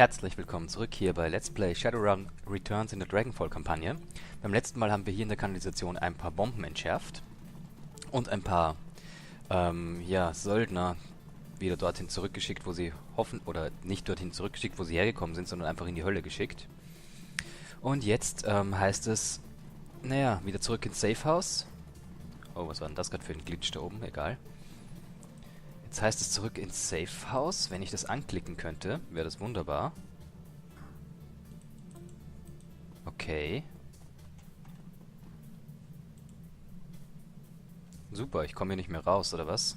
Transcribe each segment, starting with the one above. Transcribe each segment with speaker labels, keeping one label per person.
Speaker 1: Herzlich willkommen zurück hier bei Let's Play Shadowrun Returns in der Dragonfall-Kampagne. Beim letzten Mal haben wir hier in der Kanalisation ein paar Bomben entschärft und ein paar Söldner wieder dorthin zurückgeschickt, wo sie hoffen, oder nicht dorthin zurückgeschickt, wo sie hergekommen sind, sondern einfach in die Hölle geschickt. Und jetzt heißt es, wieder zurück ins Safehouse. Oh, was war denn das gerade für ein Glitch da oben? Egal. Jetzt heißt es zurück ins Safehouse. Wenn ich das anklicken könnte, wäre das wunderbar. Okay. Super, ich komme hier nicht mehr raus, oder was?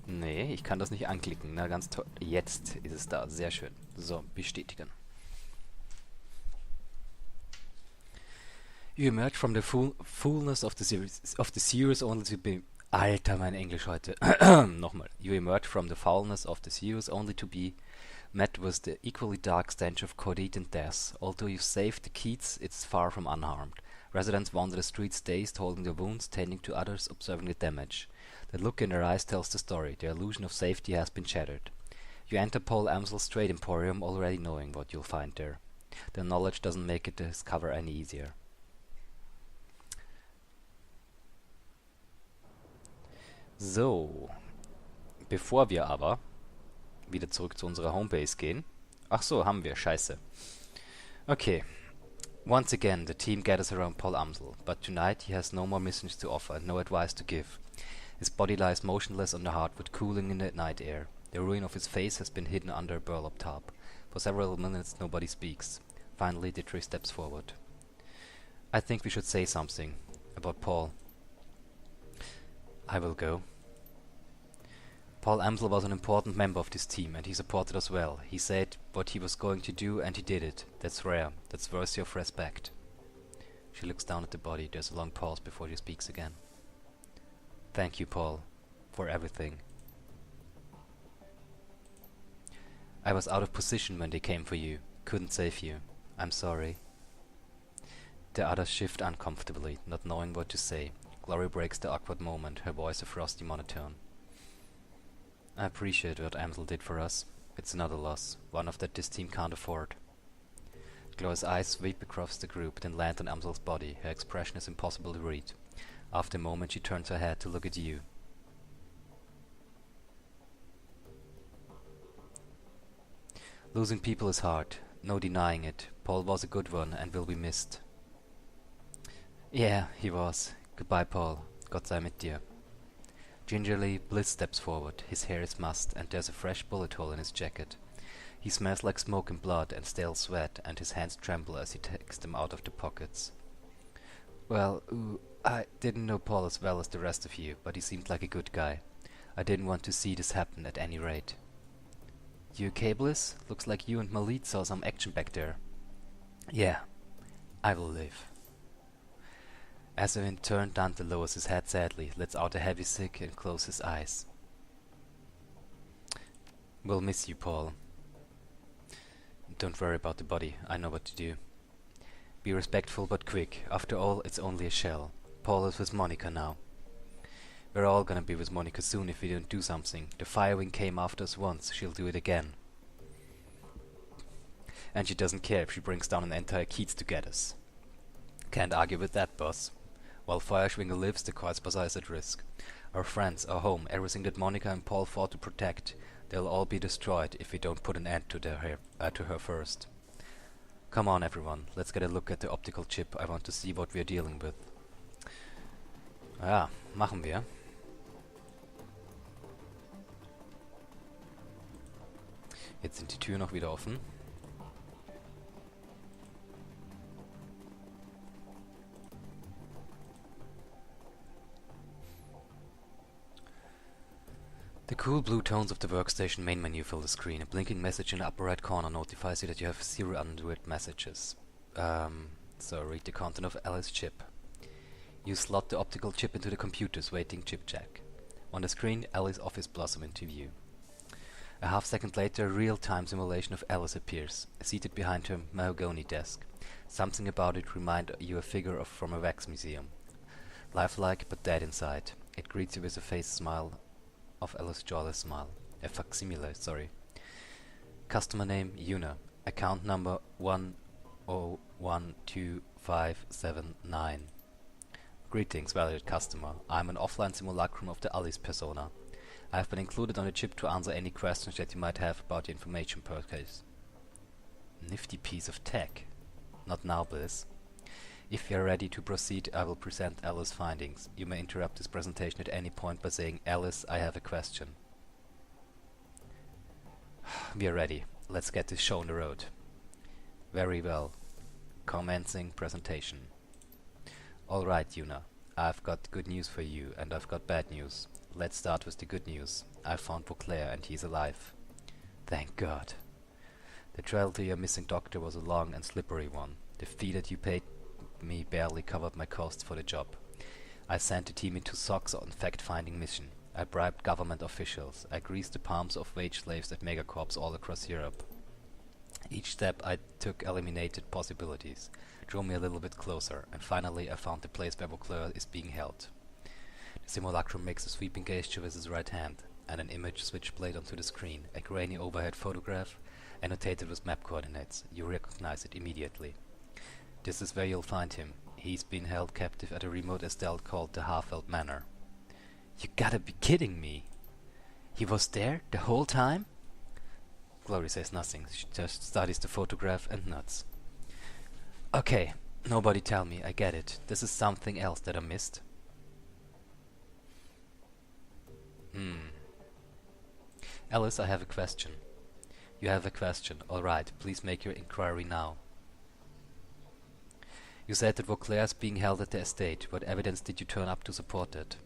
Speaker 1: Nee, ich kann das nicht anklicken. Na, ganz toll. Jetzt ist es da. Sehr schön. So, bestätigen. You emerge from the fullness of the series only to be... Alter, mein Englisch heute. Nochmal. You emerge from the foulness of the series only to be met with the equally dark stench of codeine and death. Although you've saved the Keats, it's far from unharmed. Residents wander the streets dazed, holding their wounds, tending to others, observing the damage. The look in their eyes tells the story. The illusion of safety has been shattered. You enter Paul Amsel's Trade Emporium, already knowing what you'll find there. The knowledge doesn't make it to discover any easier. So, bevor wir aber wieder zurück zu unserer Homebase gehen. Ach so, haben wir, scheiße. Okay. Once again, the team gathers around Paul Amsel, but tonight he has no more missions to offer and no advice to give. His body lies motionless on the hardwood, cooling in the night air. The ruin of his face has been hidden under a burlap tarp. For several minutes nobody speaks. Finally, Dietrich steps forward. I think we should say something about Paul. I will go. Paul Amsel was an important member of this team, and he supported us well. He said what he was going to do, and he did it. That's rare. That's worthy of respect. She looks down at the body. There's a long pause before she speaks again. Thank you, Paul, for everything. I was out of position when they came for you. Couldn't save you. I'm sorry. The others shift uncomfortably, not knowing what to say. Glory breaks the awkward moment, her voice a frosty monotone. I appreciate what Amsel did for us. It's another loss, one of that this team can't afford. Glory's eyes sweep across the group, then land on Amsel's body. Her expression is impossible to read. After a moment she turns her head to look at you. Losing people is hard, no denying it. Paul was a good one and will be missed. Yeah, he was. Goodbye, Paul. Gott sei mit dir. Gingerly, Bliss steps forward. His hair is mussed, and there's a fresh bullet hole in his jacket. He smells like smoke and blood and stale sweat, and his hands tremble as he takes them out of the pockets. Well, I didn't know Paul as well as the rest of you, but he seemed like a good guy. I didn't want to see this happen at any rate. You okay, Bliss? Looks like you and Malit saw some action back there. Yeah, I will live. Azavin turned down to lowers his head sadly, lets out a heavy sigh and closes his eyes. We'll miss you, Paul. Don't worry about the body, I know what to do. Be respectful but quick, after all it's only a shell. Paul is with Monica now. We're all gonna be with Monica soon if we don't do something. The Firewing came after us once, she'll do it again. And she doesn't care if she brings down an entire Keats to get us. Can't argue with that, boss. While Feuerschwinge lives, the Kreuzbazaar is at risk. Our friends, our home, everything that Monica and Paul fought to protect, they'll all be destroyed if we don't put an end to her first. Come on, everyone, let's get a look at the optical chip. I want to see what we're dealing with. Ja, machen wir. Jetzt sind die Türen noch wieder offen. The cool blue tones of the workstation main menu fill the screen. A blinking message in the upper right corner notifies you that you have 0 unread messages. So read the content of Alice's chip. You slot the optical chip into the computer's waiting chip jack. On the screen, Alice's office blossoms into view. A half-second later, a real-time simulation of Alice appears, seated behind her mahogany desk. Something about it reminds you a figure from a wax museum. Lifelike but dead inside. It greets you with a face smile of Alice's jawless smile. A facsimile, sorry. Customer name, Yuna. Account number 1012579. Greetings, valued customer. I am an offline simulacrum of the Alice persona. I have been included on the chip to answer any questions that you might have about the information purchase. Nifty piece of tech. Not now, Bliss. If you are ready to proceed, I will present Alice's findings. You may interrupt this presentation at any point by saying, Alice, I have a question. We are ready. Let's get this show on the road. Very well. Commencing presentation. Alright, Yuna. I've got good news for you, and I've got bad news. Let's start with the good news. I found Beauclair, and he's alive. Thank God. The trail to your missing doctor was a long and slippery one. The fee that you paid me barely covered my costs for the job. I sent the team into SOC's on fact-finding mission. I bribed government officials. I greased the palms of wage slaves at megacorps all across Europe. Each step I took eliminated possibilities, drew me a little bit closer, and finally I found the place where Beauclair is being held. The simulacrum makes a sweeping gesture with his right hand, and an image switchblade onto the screen, a grainy overhead photograph, annotated with map coordinates. You recognize it immediately. This is where you'll find him. He's been held captive at a remote estate called the Halfeld Manor. You gotta be kidding me! He was there the whole time? Glory says nothing. She just studies the photograph and nods. Okay, nobody tell me, I get it. This is something else that I missed. Alice, I have a question. You have a question. Alright, please make your inquiry now. You said that Beauclair is being held at the estate. What evidence did you turn up to support it?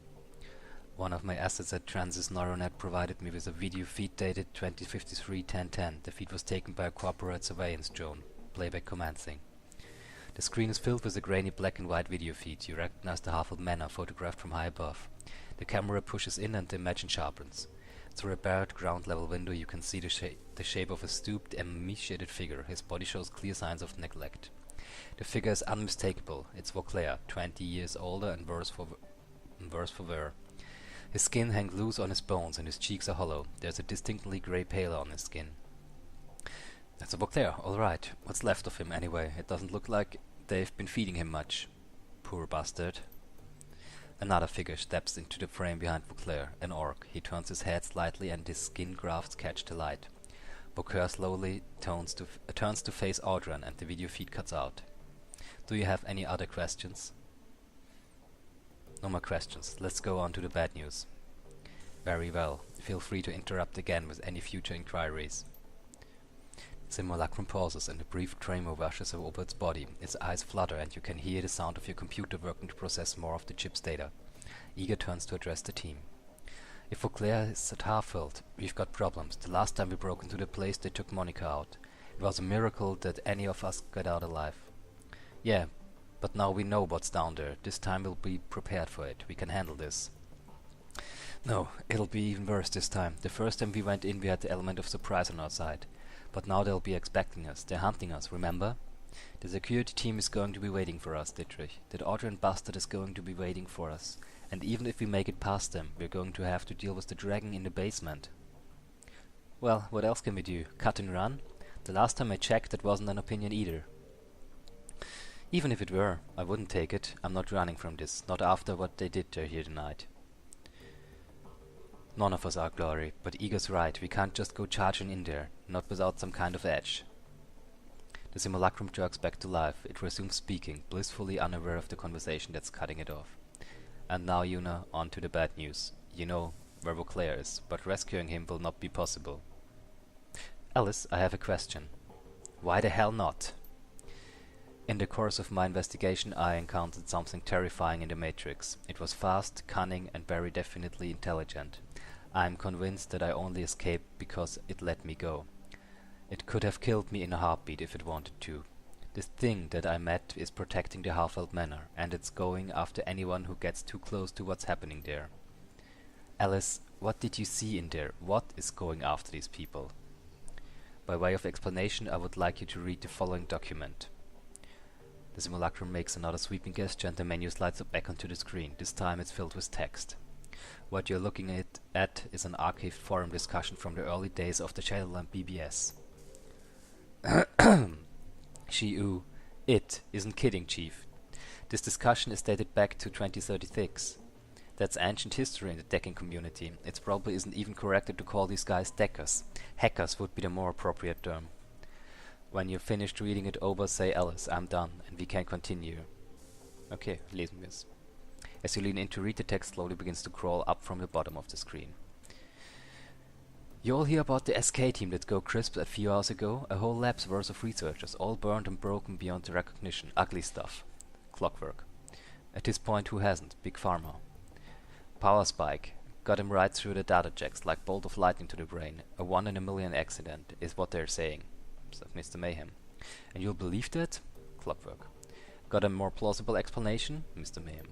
Speaker 1: One of my assets at Transys Neuronet provided me with a video feed dated 2053-1010. The feed was taken by a corporate surveillance drone. Playback commencing. The screen is filled with a grainy black and white video feed. You recognize the Halfeld Manor photographed from high above. The camera pushes in and the image sharpens. Through a barred ground-level window you can see the shape of a stooped, emaciated figure. His body shows clear signs of neglect. The figure is unmistakable. It's Beauclair, 20 years older and worse for wear. His skin hangs loose on his bones and his cheeks are hollow. There's a distinctly grey pallor on his skin. That's a Beauclair, alright. What's left of him anyway? It doesn't look like they've been feeding him much. Poor bastard. Another figure steps into the frame behind Beauclair, an orc. He turns his head slightly and his skin grafts catch the light. Beauclair slowly turns to face Audran and the video feed cuts out. Do you have any other questions? No more questions. Let's go on to the bad news. Very well. Feel free to interrupt again with any future inquiries. Simulacrum pauses and a brief tremor washes over its body. Its eyes flutter and you can hear the sound of your computer working to process more of the chip's data. Eager turns to address the team. If Beauclair is at Halfeld, we've got problems. The last time we broke into the place they took Monica out. It was a miracle that any of us got out alive. Yeah, but now we know what's down there. This time we'll be prepared for it. We can handle this. No, it'll be even worse this time. The first time we went in we had the element of surprise on our side. But now they'll be expecting us. They're hunting us, remember? The security team is going to be waiting for us, Dietrich. That Audran bastard is going to be waiting for us. And even if we make it past them, we're going to have to deal with the dragon in the basement. Well, what else can we do? Cut and run? The last time I checked, that wasn't an opinion either. Even if it were, I wouldn't take it. I'm not running from this. Not after what they did here tonight. None of us are, Glory, but Ego's right. We can't just go charging in there, not without some kind of edge. The simulacrum jerks back to life. It resumes speaking, blissfully unaware of the conversation that's cutting it off. And now, Yuna, on to the bad news. You know where Beauclair is, but rescuing him will not be possible. Alice, I have a question. Why the hell not? In the course of my investigation I encountered something terrifying in the Matrix. It was fast, cunning and very definitely intelligent. I am convinced that I only escaped because it let me go. It could have killed me in a heartbeat if it wanted to. This thing that I met is protecting the Halfeld Manor, and it's going after anyone who gets too close to what's happening there. Alice, what did you see in there? What is going after these people? By way of explanation, I would like you to read the following document. The simulacrum makes another sweeping gesture and the menu slides back onto the screen. This time it's filled with text. What you're looking at is an archived forum discussion from the early days of the Shadowrun BBS. It isn't kidding, Chief. This discussion is dated back to 2036. That's ancient history in the decking community. It probably isn't even correct to call these guys deckers. Hackers would be the more appropriate term. When you're finished reading it over, say Alice, I'm done, and we can continue. Okay, lesen wir's. As you lean in to read, the text slowly begins to crawl up from the bottom of the screen. You all hear about the SK team that go crisp a few hours ago? A whole lab's worth of researchers, all burned and broken beyond the recognition. Ugly stuff. Clockwork. At this point, who hasn't? Big Pharma. Power spike. Got him right through the data jacks, like bolt of lightning to the brain. A 1 in a million accident, is what they're saying. Said Mr. Mayhem. And you'll believe that? Clockwork. Got a more plausible explanation? Mr. Mayhem.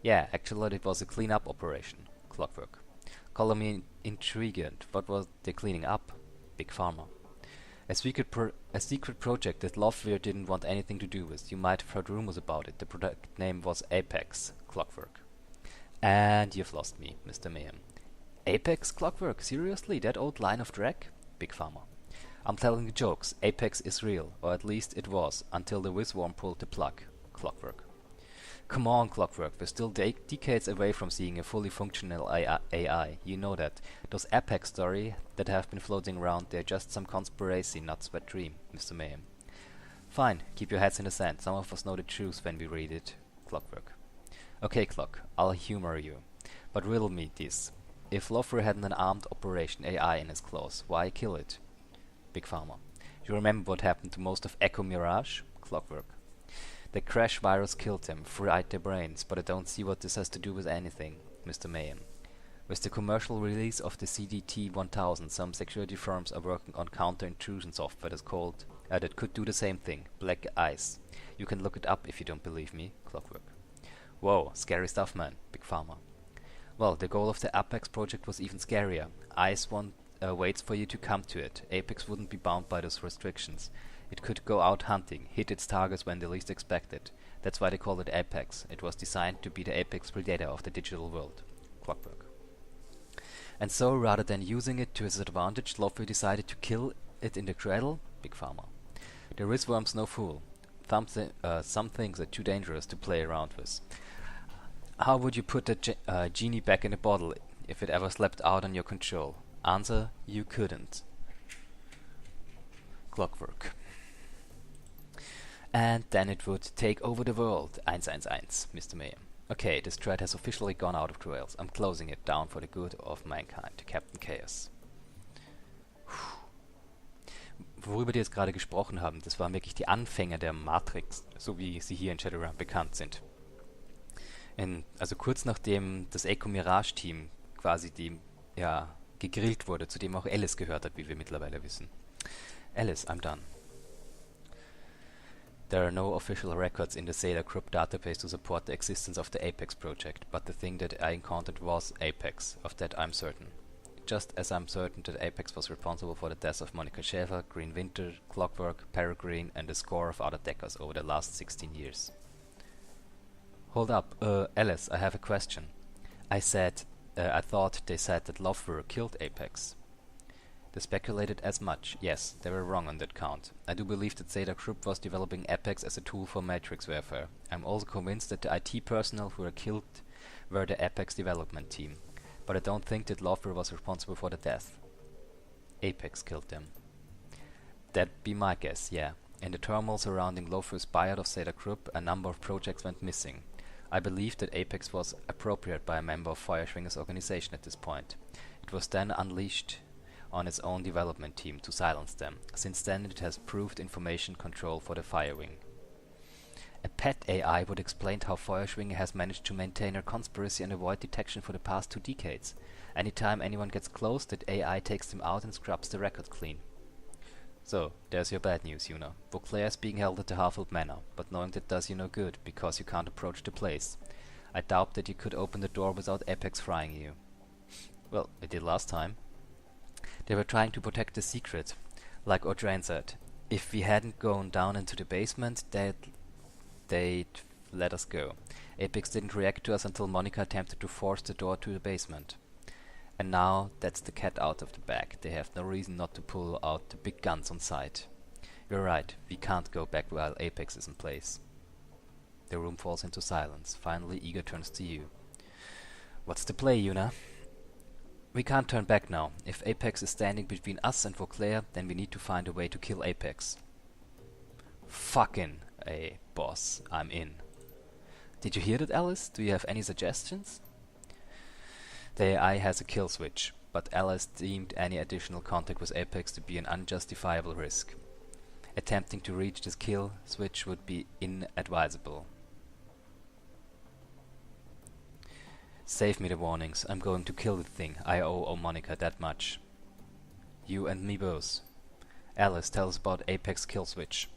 Speaker 1: Yeah, actually it was a clean-up operation. Clockwork. Color me intrigued. What was they cleaning up? Big Pharma. A secret project that Loveware didn't want anything to do with. You might have heard rumors about it. The product name was Apex. Clockwork. And you've lost me, Mr. Mayhem. Apex? Clockwork? Seriously? That old line of drag? Big Pharma. I'm telling you jokes. Apex is real. Or at least it was. Until the Wizworm pulled the plug. Clockwork. Come on, Clockwork. We're still decades away from seeing a fully functional AI. You know that. Those Apex stories that have been floating around, they're just some conspiracy, not sweat dream, Mr. Mayhem. Fine. Keep your heads in the sand. Some of us know the truth when we read it. Clockwork. Okay, Clock. I'll humor you. But riddle me this. If Loveware had an armed operation AI in his claws, why kill it? Big Pharma. You remember what happened to most of Echo Mirage? Clockwork. The crash virus killed them, fried their brains, but I don't see what this has to do with anything, Mr. Mayhem. With the commercial release of the CDT-1000, some security firms are working on counter-intrusion software that could do the same thing, Black Ice. You can look it up if you don't believe me, Clockwork. Whoa, scary stuff, man, Big Pharma. Well, the goal of the Apex project was even scarier. Ice waits for you to come to it. Apex wouldn't be bound by those restrictions. It could go out hunting, hit its targets when they least expect it. That's why they call it Apex. It was designed to be the apex predator of the digital world. Clockwork. And so, rather than using it to his advantage, Loveware decided to kill it in the cradle? Big Pharma. The Wizworm's no fool. Some things are too dangerous to play around with. How would you put the genie back in the bottle if it ever slept out on your control? Answer, you couldn't. Clockwork. And then it would take over the world. 111, Mr. Mayhem. Okay, this thread has officially gone out of the rails. I'm closing it down for the good of mankind. Captain Chaos. Worüber die jetzt gerade gesprochen haben, das waren wirklich die Anfänge der Matrix, so wie sie hier in Shadowrun bekannt sind. Also kurz nachdem das Echo Mirage Team quasi gegrillt wurde, zu dem auch Alice gehört hat, wie wir mittlerweile wissen. Alice, I'm done. There are no official records in the Zeta Group database to support the existence of the Apex project, but the thing that I encountered was Apex. Of that I'm certain. Just as I'm certain that Apex was responsible for the deaths of Monica Schäfer, Green Winter, Clockwork, Peregrine, and a score of other deckers over the last 16 years. Hold up, Alice, I have a question. I thought they said that Loveware killed Apex. They speculated as much. Yes, they were wrong on that count. I do believe that Zeta Group was developing Apex as a tool for Matrix warfare. I'm also convinced that the IT personnel who were killed were the Apex development team. But I don't think that Loveware was responsible for the death. Apex killed them. That'd be my guess, yeah. In the turmoil surrounding Loveware's buyout of Zeta Group, a number of projects went missing. I believe that Apex was appropriated by a member of Feuerschwinge's organization at this point. It was then unleashed on its own development team to silence them. Since then it has proved information control for the Firewing. A pet AI would explain how Feuerschwinge has managed to maintain a conspiracy and avoid detection for the past 2 decades. Anytime anyone gets close, that AI takes them out and scrubs the record clean. So, there's your bad news, Yuna. Beauclair is being held at the Halfwood Manor, but knowing that does you no good, because you can't approach the place. I doubt that you could open the door without Apex frying you. Well, it did last time. They were trying to protect the secret. Like Audrine said, if we hadn't gone down into the basement, they'd let us go. Apex didn't react to us until Monica attempted to force the door to the basement. And now that's the cat out of the bag. They have no reason not to pull out the big guns on sight. You're right, we can't go back while Apex is in place. The room falls into silence. Finally, Eager turns to you. What's the play, Yuna? We can't turn back now. If Apex is standing between us and Vauclair, then we need to find a way to kill Apex. Fucking A, boss. I'm in. Did you hear that, Alice? Do you have any suggestions? The AI has a kill switch, but Alice deemed any additional contact with Apex to be an unjustifiable risk. Attempting to reach this kill switch would be inadvisable. Save me the warnings. I'm going to kill the thing. I owe Monica that much. You and me both. Alice, tell us about Apex kill switch.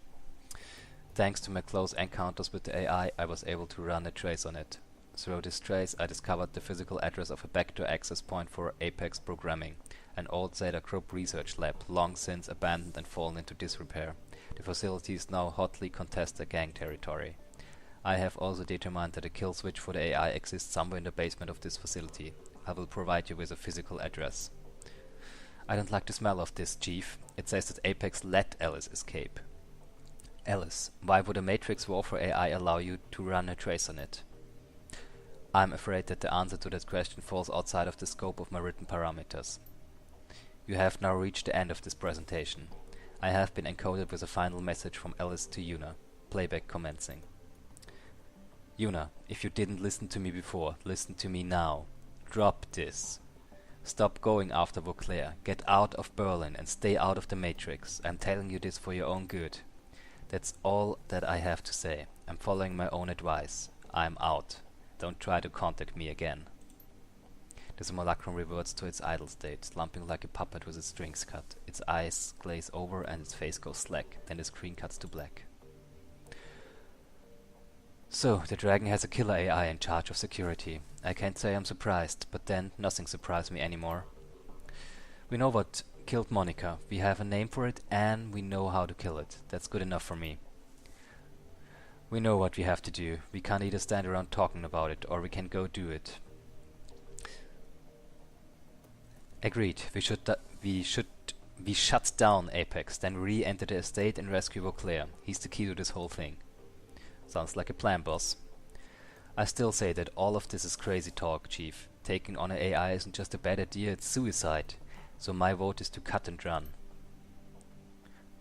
Speaker 1: Thanks to my close encounters with the AI, I was able to run a trace on it. Through this trace, I discovered the physical address of a backdoor access point for Apex programming, an old Zeta Group research lab, long since abandoned and fallen into disrepair. The facility is now hotly contested gang territory. I have also determined that a kill switch for the AI exists somewhere in the basement of this facility. I will provide you with a physical address. I don't like the smell of this, Chief. It says that Apex let Alice escape. Alice, why would a Matrix Warfare AI allow you to run a trace on it? I'm afraid that the answer to that question falls outside of the scope of my written parameters. You have now reached the end of this presentation. I have been encoded with a final message from Alice to Yuna. Playback commencing. Yuna, if you didn't listen to me before, listen to me now. Drop this. Stop going after Vauclair. Get out of Berlin and stay out of the Matrix. I'm telling you this for your own good. That's all that I have to say. I'm following my own advice. I'm out. Don't try to contact me again. The simulacrum reverts to its idle state, slumping like a puppet with its strings cut. Its eyes glaze over and its face goes slack. Then the screen cuts to black. So, the Dragon has a killer AI in charge of security. I can't say I'm surprised, but then nothing surprised me anymore. We know what killed Monica. We have a name for it and we know how to kill it. That's good enough for me. We know what we have to do. We can't either stand around talking about it or we can go do it. Agreed. We shut down Apex, then re-enter the estate and rescue Vauclair. He's the key to this whole thing. Sounds like a plan, boss. I still say that all of this is crazy talk, Chief. Taking on an AI isn't just a bad idea, it's suicide. So my vote is to cut and run.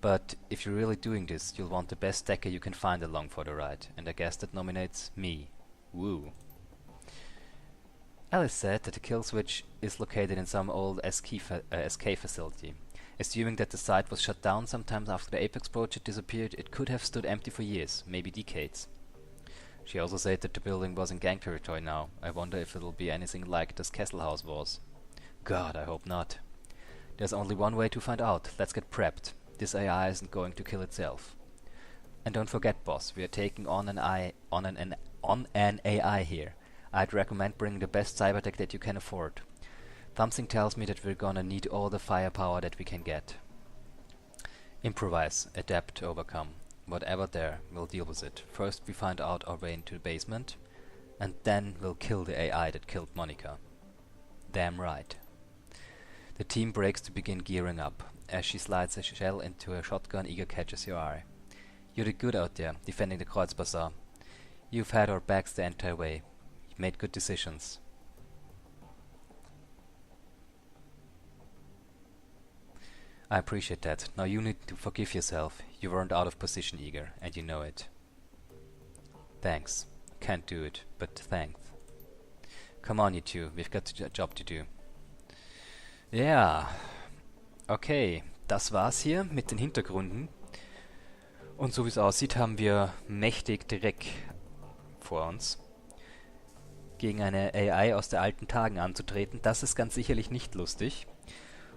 Speaker 1: But if you're really doing this, you'll want the best stacker you can find along for the ride. And I guess that nominates me. Woo. Alice said that the kill switch is located in some old SK facility. Assuming that the site was shut down sometime after the Apex project disappeared, it could have stood empty for years, maybe decades. She also said that the building was in gang territory now. I wonder if it'll be anything like this Castle House was. God, I hope not. There's only one way to find out. Let's get prepped. This AI isn't going to kill itself. And don't forget, boss, we are taking on an AI here. I'd recommend bringing the best cybertech that you can afford. Something tells me that we're gonna need all the firepower that we can get. Improvise, adapt, overcome. Whatever there, we'll deal with it. First we find out our way into the basement, and then we'll kill the AI that killed Monica. Damn right. The team breaks to begin gearing up. As she slides a shell into a shotgun, Eager catches your eye. You did good out there, defending the Kreuzbazaar. You've had our backs the entire way. You made good decisions. I appreciate that. Now you need to forgive yourself. You weren't out of position, Eager, and you know it. Thanks. Can't do it, but thanks. Come on, you two. We've got a job to do. Ja, okay. Das war's hier mit den Hintergründen. Und so wie es aussieht, haben wir mächtig Dreck vor uns. Gegen eine AI aus der alten Tagen anzutreten, das ist ganz sicherlich nicht lustig.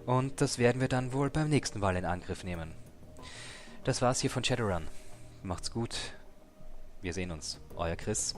Speaker 1: Und das werden wir dann wohl beim nächsten Mal in Angriff nehmen. Das war's hier von Shadowrun. Macht's gut. Wir sehen uns. Euer Chris.